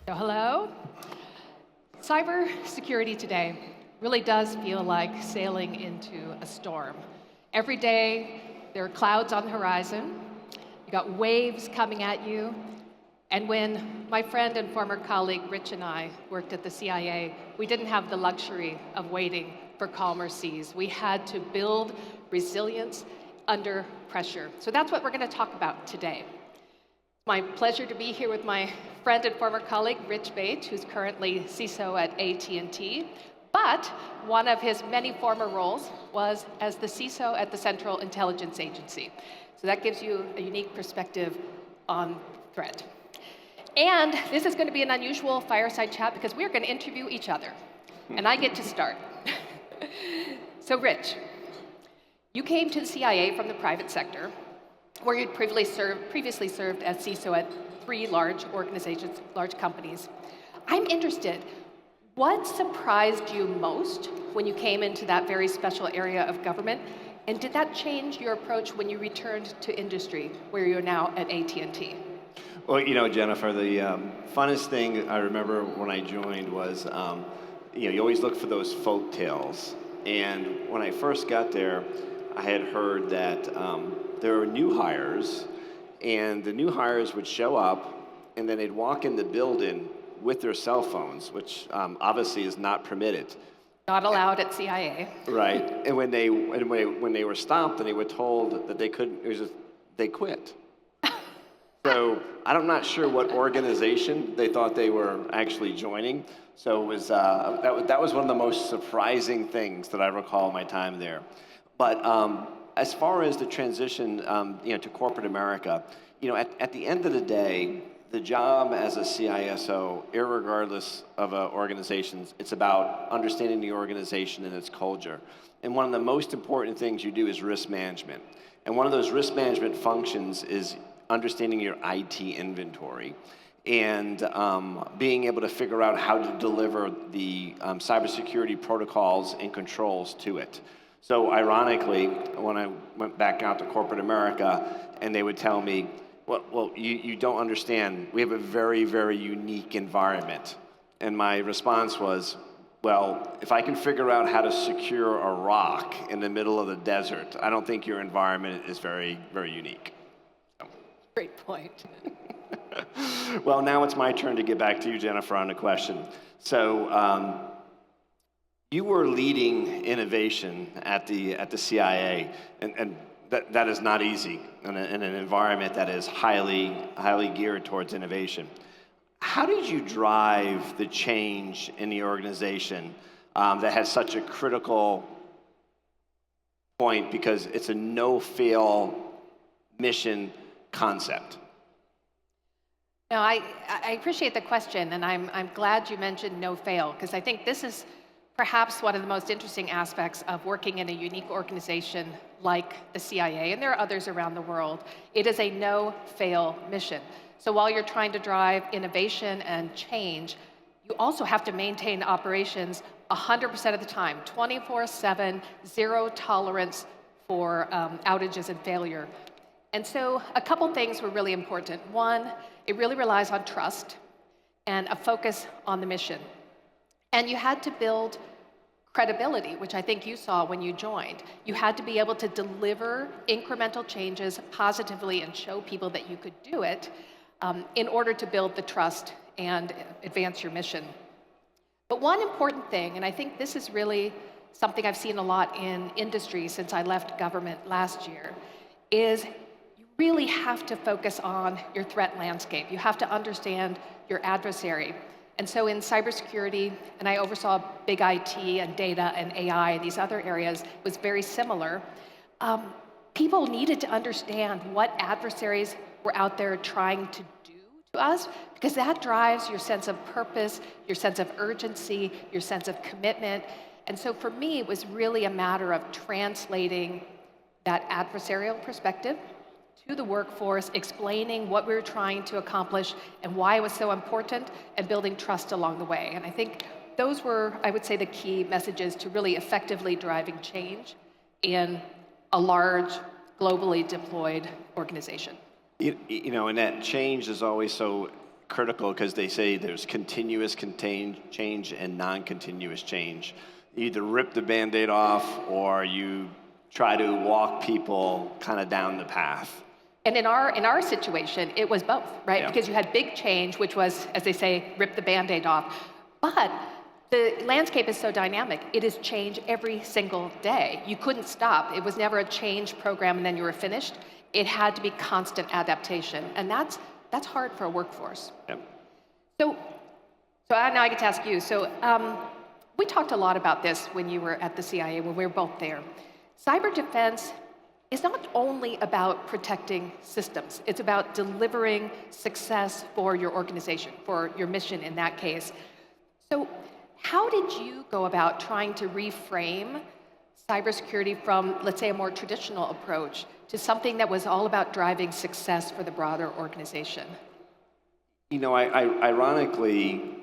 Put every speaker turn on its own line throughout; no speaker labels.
So hello. Cyber security today really does feel like sailing into a storm. Every day, there are clouds on the horizon. You got waves coming at you. And when my friend and former colleague Rich and I worked at the CIA, we didn't have the luxury of waiting for calmer seas. We had to build resilience under pressure. So that's what we're going to talk about today. It's my pleasure to be here with my friend and former colleague, Rich Baich, who's currently CISO at AT&T. But one of his many former roles was as the CISO at the Central Intelligence Agency. So that gives you a unique perspective on threat. And this is going to be an unusual fireside chat because we're going to interview each other. And I get to start. So Rich, you came to the CIA from the private sector, where you'd previously served as CISO at 3 large organizations, large companies. I'm interested, what surprised you most when you came into that very special area of government? And did that change your approach when you returned to industry, where you're now at AT&T?
Well, Jennifer, the funnest thing I remember when I joined was, you always look for those folk tales. And when I first got there, I had heard that there were new hires, and the new hires would show up, and then they'd walk in the building with their cell phones, which obviously is not permitted.
Not allowed at CIA.
Right. And when they were stopped and they were told that they couldn't, they quit. So I'm not sure what organization they thought they were actually joining. So it was that was one of the most surprising things that I recall my time there. But as far as the transition, to corporate America, at the end of the day, the job as a CISO, irregardless of organizations, it's about understanding the organization and its culture. And one of the most important things you do is risk management. And one of those risk management functions is understanding your IT inventory and being able to figure out how to deliver the cybersecurity protocols and controls to it. So ironically, when I went back out to corporate America and they would tell me, well, you don't understand, we have a very, very unique environment. And my response was, well, if I can figure out how to secure a rock in the middle of the desert, I don't think your environment is very, very unique.
Great point.
Well, now it's my turn to get back to you, Jennifer, on the question. So you were leading innovation at the CIA, and that is not easy in an environment that is highly geared towards innovation. How did you drive the change in the organization that has such a critical point because it's a no-fail mission concept?
No, I appreciate the question, and I'm glad you mentioned no fail, because I think this is perhaps one of the most interesting aspects of working in a unique organization like the CIA, and there are others around the world. It is a no-fail mission. So while you're trying to drive innovation and change, you also have to maintain operations 100% of the time, 24/7, zero tolerance for outages and failure. And so a couple things were really important. One, it really relies on trust and a focus on the mission. And you had to build credibility, which I think you saw when you joined. You had to be able to deliver incremental changes positively and show people that you could do it in order to build the trust and advance your mission. But one important thing, and I think this is really something I've seen a lot in industry since I left government last year, is you really have to focus on your threat landscape. You have to understand your adversary. And so in cybersecurity, and I oversaw big IT and data and AI and these other areas, was very similar. People needed to understand what adversaries were out there trying to do to us, because that drives your sense of purpose, your sense of urgency, your sense of commitment. And so for me, it was really a matter of translating that adversarial perspective to the workforce, explaining what we were trying to accomplish and why it was so important, and building trust along the way. And I think those were, I would say, the key messages to really effectively driving change in a large, globally deployed organization.
And that change is always so critical because they say there's continuous change and non-continuous change. You either rip the Band-Aid off or you try to walk people kind of down the path.
And in our situation, it was both, right?
Yeah.
Because you had big change, which was, as they say, rip the Band-Aid off. But the landscape is so dynamic. It is change every single day. You couldn't stop. It was never a change program and then you were finished. It had to be constant adaptation. And that's hard for a workforce.
Yeah.
So now I get to ask you. So we talked a lot about this when you were at the CIA, when we were both there. Cyber defense is not only about protecting systems. It's about delivering success for your organization, for your mission in that case. So how did you go about trying to reframe cybersecurity from, let's say, a more traditional approach to something that was all about driving success for the broader organization?
You know, ironically,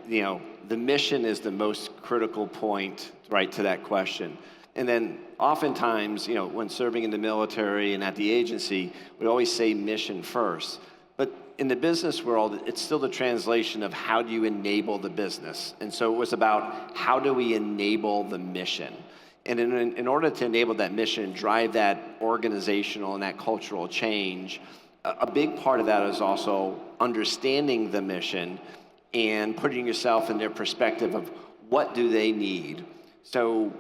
you know, the mission is the most critical point, right, to that question. And then oftentimes, you know, when serving in the military and at the agency, we always say mission first. But in the business world, it's still the translation of how do you enable the business. And so it was about how do we enable the mission. And in order to enable that mission, drive that organizational and that cultural change, a big part of that is also understanding the mission and putting yourself in their perspective of what do they need. So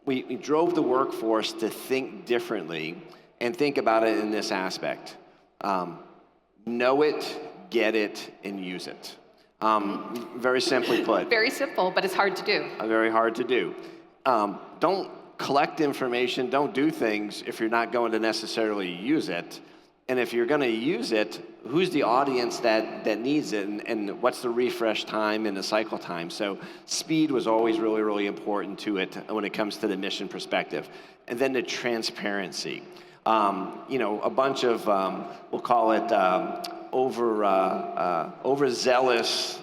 we drove the workforce to think differently and think about it in this aspect. Know it, get it, and use it. Very simply put.
Very simple, but it's hard to do.
Very hard to do. Don't collect information, don't do things if you're not going to necessarily use it. And if you're going to use it, who's the audience that needs it, and what's the refresh time and the cycle time? So speed was always really, really important to it when it comes to the mission perspective. And then the transparency. You know, a bunch of, we'll call it overzealous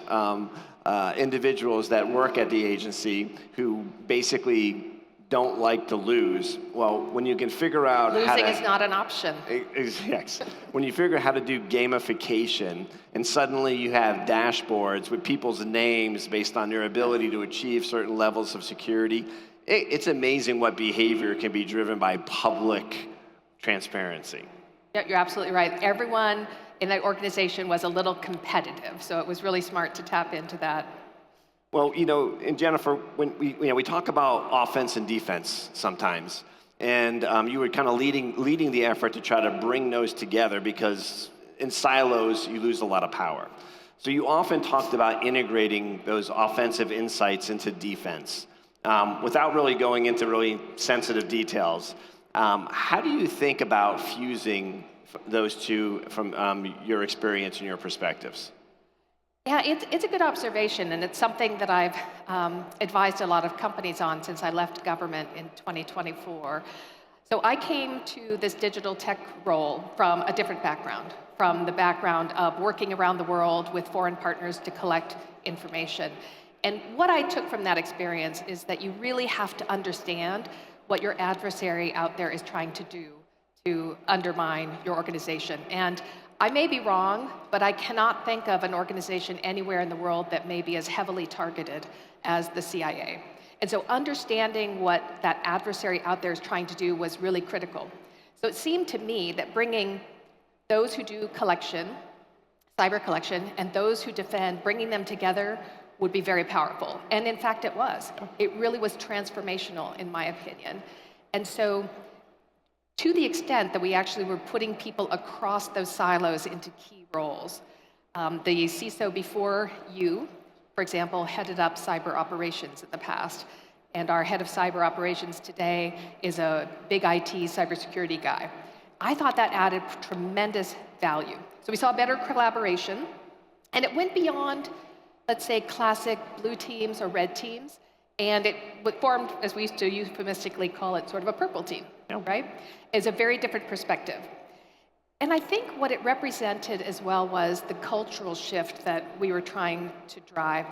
individuals that work at the agency who basically don't like to lose. Well, when you can figure out
Losing is not an option.
Yes. When you figure out how to do gamification, and suddenly you have dashboards with people's names based on their ability to achieve certain levels of security, it's amazing what behavior can be driven by public transparency.
Yeah, you're absolutely right. Everyone in that organization was a little competitive, so it was really smart to tap into that.
Well, you know, and Jennifer, when we talk about offense and defense sometimes, and you were kind of leading the effort to try to bring those together because in silos you lose a lot of power. So you often talked about integrating those offensive insights into defense without really going into really sensitive details. How do you think about fusing those two from your experience and your perspectives?
Yeah, it's a good observation, and it's something that I've advised a lot of companies on since I left government in 2024. So I came to this digital tech role from a different background, from the background of working around the world with foreign partners to collect information. And what I took from that experience is that you really have to understand what your adversary out there is trying to do to undermine your organization. And I may be wrong, but I cannot think of an organization anywhere in the world that may be as heavily targeted as the CIA. And so understanding what that adversary out there is trying to do was really critical. So it seemed to me that bringing those who do collection, cyber collection, and those who defend, bringing them together would be very powerful. And in fact, it was. It really was transformational, in my opinion. And so to the extent that we actually were putting people across those silos into key roles. The CISO before you, for example, headed up cyber operations in the past, and our head of cyber operations today is a big IT cybersecurity guy. I thought that added tremendous value. So we saw better collaboration, and it went beyond, let's say, classic blue teams or red teams, and it formed, as we used to euphemistically call it, sort of a purple team, right? Is a very different perspective. And I think what it represented as well was the cultural shift that we were trying to drive.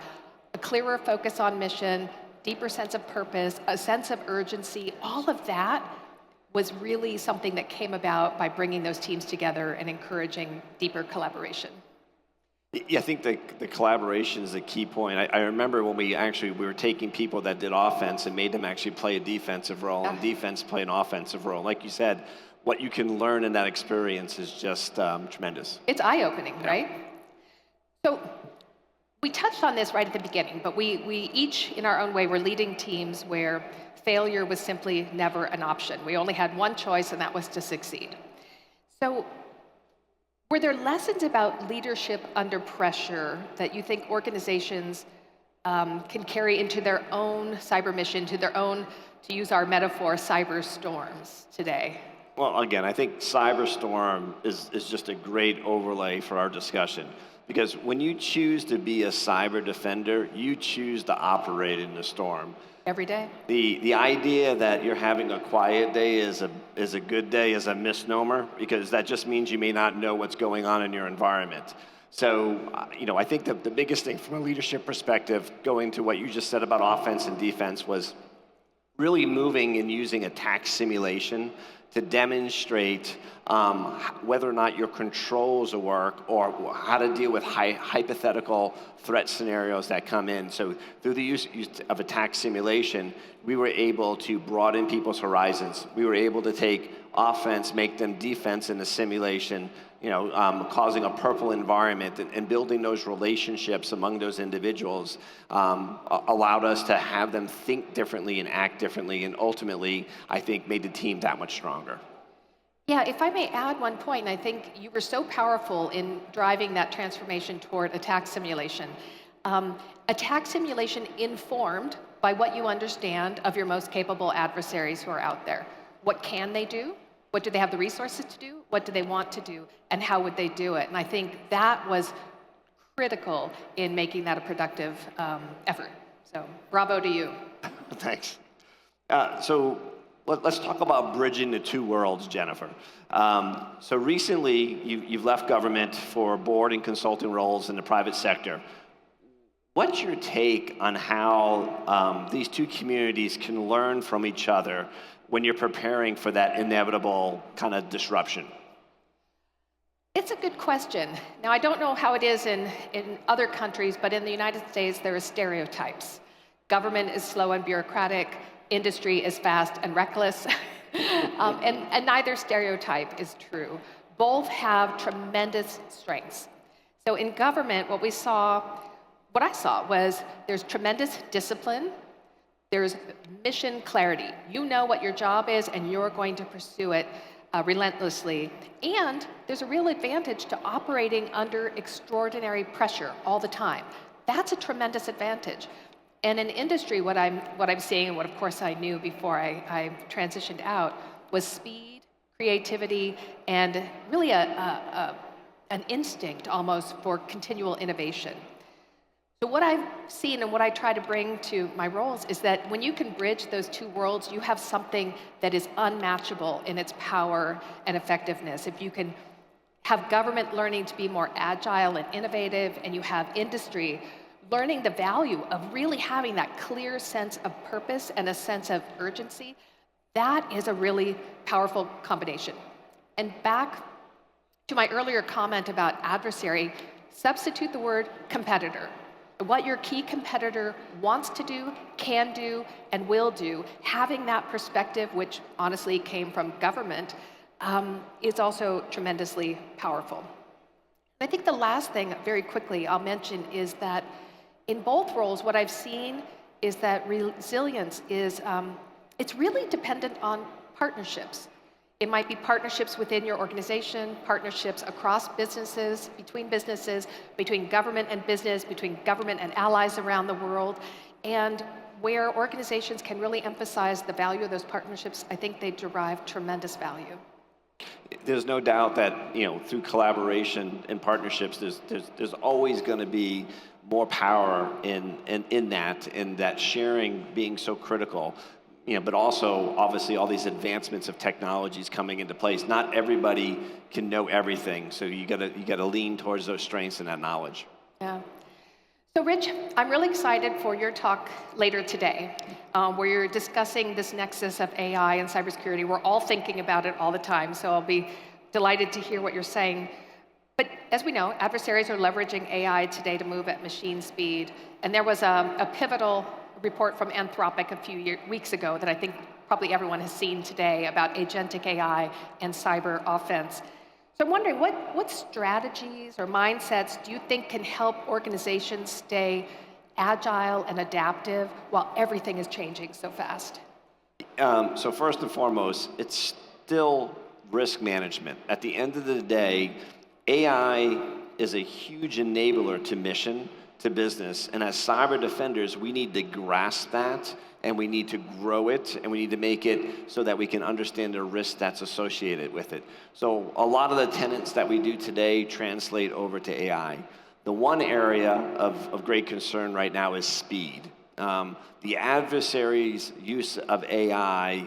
A clearer focus on mission, deeper sense of purpose, a sense of urgency, all of that was really something that came about by bringing those teams together and encouraging deeper collaboration.
Yeah, I think the collaboration is a key point. I remember when we were taking people that did offense and made them actually play a defensive role, and defense play an offensive role. Like you said, what you can learn in that experience is just tremendous.
It's eye-opening, right? So we touched on this right at the beginning, but we each, in our own way, were leading teams where failure was simply never an option. We only had one choice, and that was to succeed. So were there lessons about leadership under pressure that you think organizations can carry into their own cyber mission, to their own, to use our metaphor, cyber storms today?
Well, again, I think cyberstorm is just a great overlay for our discussion. Because when you choose to be a cyber defender, you choose to operate in the storm.
Every day?
The idea that you're having a quiet day is a good day is a misnomer, because that just means you may not know what's going on in your environment. So, I think the biggest thing from a leadership perspective, going to what you just said about offense and defense, was really moving and using attack simulation to demonstrate whether or not your controls work, or how to deal with hypothetical threat scenarios that come in. So through the use of attack simulation, we were able to broaden people's horizons. We were able to take offense, make them defense in the simulation, causing a purple environment, and building those relationships among those individuals allowed us to have them think differently and act differently, and ultimately, I think, made the team that much stronger.
Yeah, if I may add one point, I think you were so powerful in driving that transformation toward attack simulation. Attack simulation informed by what you understand of your most capable adversaries who are out there. What can they do? What do they have the resources to do? What do they want to do? And how would they do it? And I think that was critical in making that a productive effort. So bravo to you.
Thanks. So let's talk about bridging the two worlds, Jennifer. So recently, you've left government for board and consulting roles in the private sector. What's your take on how these two communities can learn from each other when you're preparing for that inevitable kind of disruption?
It's a good question. Now, I don't know how it is in other countries, but in the United States, there are stereotypes. Government is slow and bureaucratic. Industry is fast and reckless. And neither stereotype is true. Both have tremendous strengths. So in government, what I saw was there's tremendous discipline. There's mission clarity. You know what your job is, and you're going to pursue it relentlessly. And there's a real advantage to operating under extraordinary pressure all the time. That's a tremendous advantage. And in industry, what I'm seeing, and what of course I knew before I transitioned out, was speed, creativity, and really an instinct almost for continual innovation. So what I've seen and what I try to bring to my roles is that when you can bridge those two worlds, you have something that is unmatchable in its power and effectiveness. If you can have government learning to be more agile and innovative, and you have industry learning the value of really having that clear sense of purpose and a sense of urgency, that is a really powerful combination. And back to my earlier comment about adversary, substitute the word competitor. What your key competitor wants to do, can do, and will do, having that perspective, which honestly came from government, is also tremendously powerful. I think the last thing, very quickly, I'll mention is that in both roles, what I've seen is that resilience is, it's really dependent on partnerships. It might be partnerships within your organization, partnerships across businesses, between government and business, between government and allies around the world. And where organizations can really emphasize the value of those partnerships, I think they derive tremendous value.
There's no doubt that through collaboration and partnerships, there's always going to be more power in that sharing being so critical. But also obviously all these advancements of technologies coming into place. Not everybody can know everything, so you gotta lean towards those strengths and that knowledge.
Yeah. So Rich, I'm really excited for your talk later today, where you're discussing this nexus of AI and cybersecurity. We're all thinking about it all the time, so I'll be delighted to hear what you're saying. But as we know, adversaries are leveraging AI today to move at machine speed. And there was a pivotal report from Anthropic a few weeks ago that I think probably everyone has seen today about agentic AI and cyber offense. So I'm wondering, what strategies or mindsets do you think can help organizations stay agile and adaptive while everything is changing so fast?
So first and foremost, it's still risk management. At the end of the day, AI is a huge enabler to mission, to business, and as cyber defenders, we need to grasp that, and we need to grow it, and we need to make it so that we can understand the risk that's associated with it. So a lot of the tenets that we do today translate over to AI. The one area of great concern right now is speed. The adversary's use of AI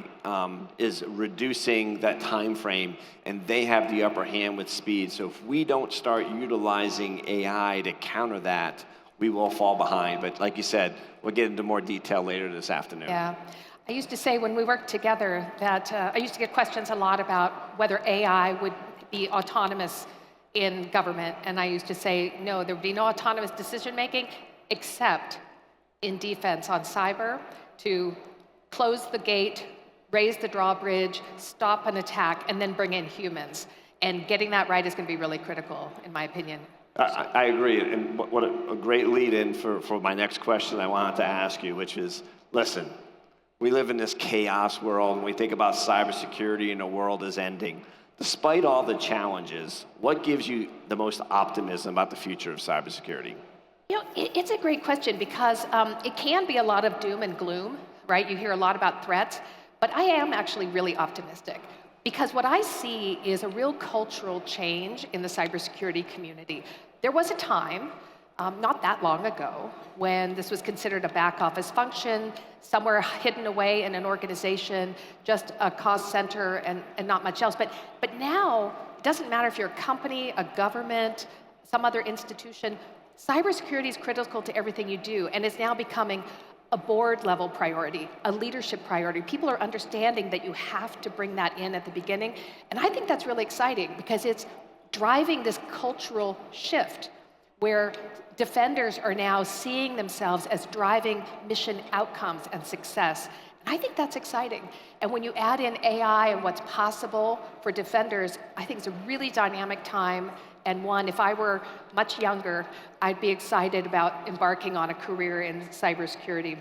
is reducing that time frame, and they have the upper hand with speed. So if we don't start utilizing AI to counter that, we will fall behind. But like you said, we'll get into more detail later this afternoon.
Yeah. I used to say when we worked together that I used to get questions a lot about whether AI would be autonomous in government. And I used to say, no, there would be no autonomous decision making except in defense on cyber to close the gate, raise the drawbridge, stop an attack, and then bring in humans. And getting that right is going to be really critical, in my opinion.
I agree, and what a great lead-in for my next question I wanted to ask you, which is, listen, we live in this chaos world, and we think about cybersecurity and the world is ending. Despite all the challenges, what gives you the most optimism about the future of cybersecurity?
You know, it's a great question because it can be a lot of doom and gloom, right? You hear a lot about threats, but I am actually really optimistic because what I see is a real cultural change in the cybersecurity community. There was a time, not that long ago, when this was considered a back office function, somewhere hidden away in an organization, just a cost center and not much else. But now, it doesn't matter if you're a company, a government, some other institution, cybersecurity is critical to everything you do, and it's now becoming a board level priority, a leadership priority. People are understanding that you have to bring that in at the beginning. And I think that's really exciting because it's driving this cultural shift where defenders are now seeing themselves as driving mission outcomes and success. And I think that's exciting. And when you add in AI and what's possible for defenders, I think it's a really dynamic time. And one, if I were much younger, I'd be excited about embarking on a career in cybersecurity.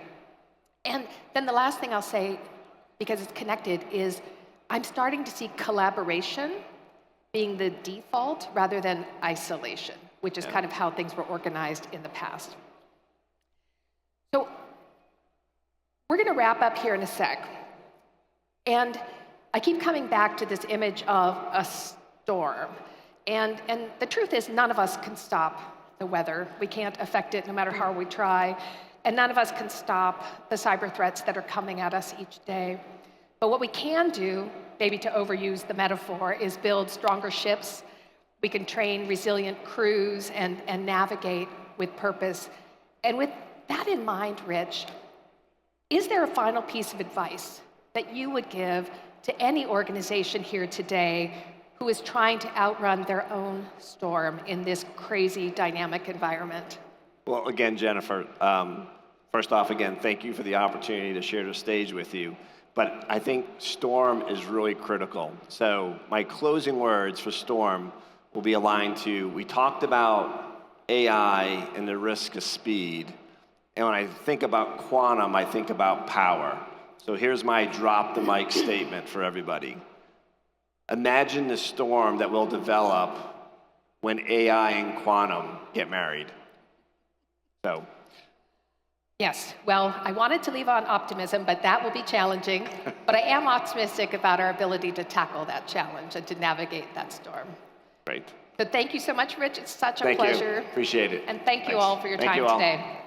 And then the last thing I'll say, because it's connected, is I'm starting to see collaboration being the default rather than isolation, which is kind of how things were organized in the past. So we're going to wrap up here in a sec. And I keep coming back to this image of a storm. And the truth is, none of us can stop the weather. We can't affect it no matter how we try. And none of us can stop the cyber threats that are coming at us each day. But what we can do, maybe to overuse the metaphor, is build stronger ships. We can train resilient crews and navigate with purpose. And with that in mind, Rich, is there a final piece of advice that you would give to any organization here today who is trying to outrun their own storm in this crazy dynamic environment?
Well, again, Jennifer, first off, again, thank you for the opportunity to share the stage with you. But I think storm is really critical. So my closing words for storm will be aligned to, we talked about AI and the risk of speed. And when I think about quantum, I think about power. So here's my drop the mic statement for everybody. Imagine the storm that will develop when AI and quantum get married. So.
Yes, well, I wanted to leave on optimism, but that will be challenging. But I am optimistic about our ability to tackle that challenge and to navigate that storm.
Great.
So thank you so much, Rich. It's such a
pleasure.
pleasure.
Appreciate it.
And thank you all for your time today.